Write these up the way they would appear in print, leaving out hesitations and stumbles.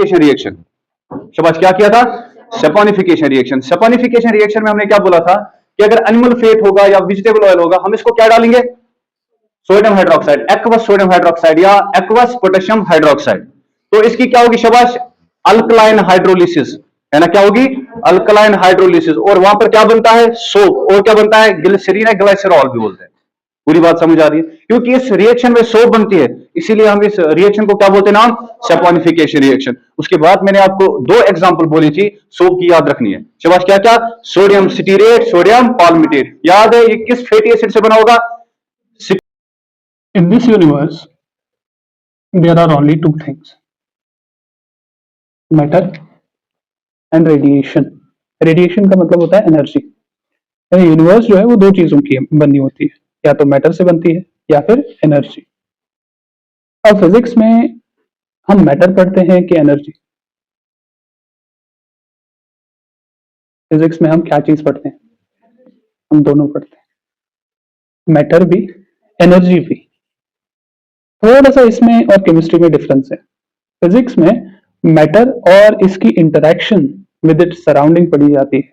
Reaction, शाबाश, क्या किया था? Saponification reaction. सैपोनिफिकेशन रिएक्शन में हमने क्या बोला था कि अगर एनिमल फेट होगा या वेजिटेबल ऑयल होगा, हम इसको क्या डालेंगे? Sodium hydroxide, aqueous sodium hydroxide या एक्वस पोटेशियम हाइड्रोक्साइड। तो इसकी क्या होगी शाबाश? अल्कलाइन हाइड्रोलिसिस, है ना? क्या होगी? Alkaline hydrolysis. और वहां पर क्या बनता है? सोप। और क्या बनता है? ग्लिसरीन है, ग्लाइसरॉल भी बोलते हैं। पूरी बात समझ आ रही है? क्योंकि इस रिएक्शन में सोप बनती है, इसीलिए हम इस रिएक्शन को क्या बोलते हैं? नाम सैपोनिफिकेशन रिएक्शन। उसके बाद मैंने आपको दो एग्जांपल बोली थी सोप की, याद रखनी है शाबाश। क्या क्या? Sodium citrate, sodium palmitate. याद है ये किस फैटी एसिड से बना होगा? In this universe, there are only two things: matter and radiation. Radiation का मतलब होता है एनर्जी। यूनिवर्स जो है वो दो चीजों की बनी होती है, या तो मैटर से बनती है या फिर एनर्जी। अब फिजिक्स में हम मैटर पढ़ते हैं कि एनर्जी? फिजिक्स में हम क्या चीज पढ़ते हैं? हम दोनों पढ़ते हैं, मैटर भी, एनर्जी भी। थोड़ा सा इसमें और केमिस्ट्री में डिफरेंस है। फिजिक्स में मैटर और इसकी इंटरेक्शन विद इट्स सराउंडिंग पढ़ी जाती है।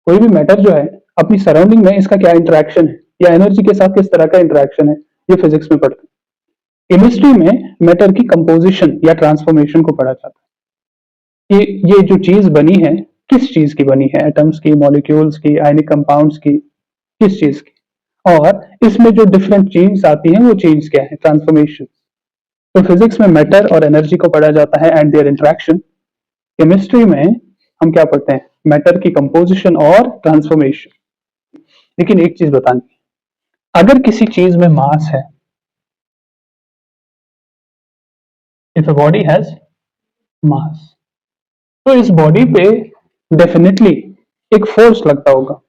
कोई भी मैटर जो है अपनी सराउंडिंग में इसका क्या इंटरेक्शन है, या एनर्जी के साथ किस तरह का इंटरेक्शन है, ये फिजिक्स में पढ़ते हैं। केमिस्ट्री में मैटर की कंपोजिशन या ट्रांसफॉर्मेशन को पढ़ा जाता है। ये जो चीज बनी है, किस चीज की बनी है? एटम्स की, मॉलिक्यूल्स की, आयनिक कंपाउंड्स की, किस चीज की? और इसमें जो डिफरेंट चेंज आती हैं वो चेंज क्या है? ट्रांसफॉर्मेशन। तो फिजिक्स में मैटर और एनर्जी को पढ़ा जाता है एंड देयर इंटरेक्शन। केमिस्ट्री में हम क्या पढ़ते हैं? मैटर की कंपोजिशन और ट्रांसफॉर्मेशन। लेकिन एक चीज बतानी, अगर किसी चीज में मास है, इफ अ बॉडी हैज मास, तो इस बॉडी पे डेफिनेटली एक फोर्स लगता होगा।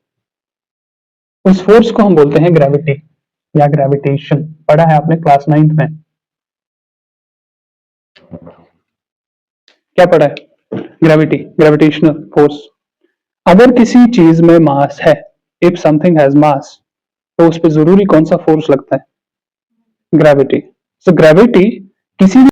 उस फोर्स को हम बोलते हैं ग्रेविटी या ग्रेविटेशन। पढ़ा है आपने क्लास 9th में। क्या पढ़ा है? Gravity, gravitational force. अगर किसी चीज में मास है, इफ समथिंग हैज मास, तो उस पर जरूरी कौन सा फोर्स लगता है? ग्रेविटी। सो ग्रेविटी किसी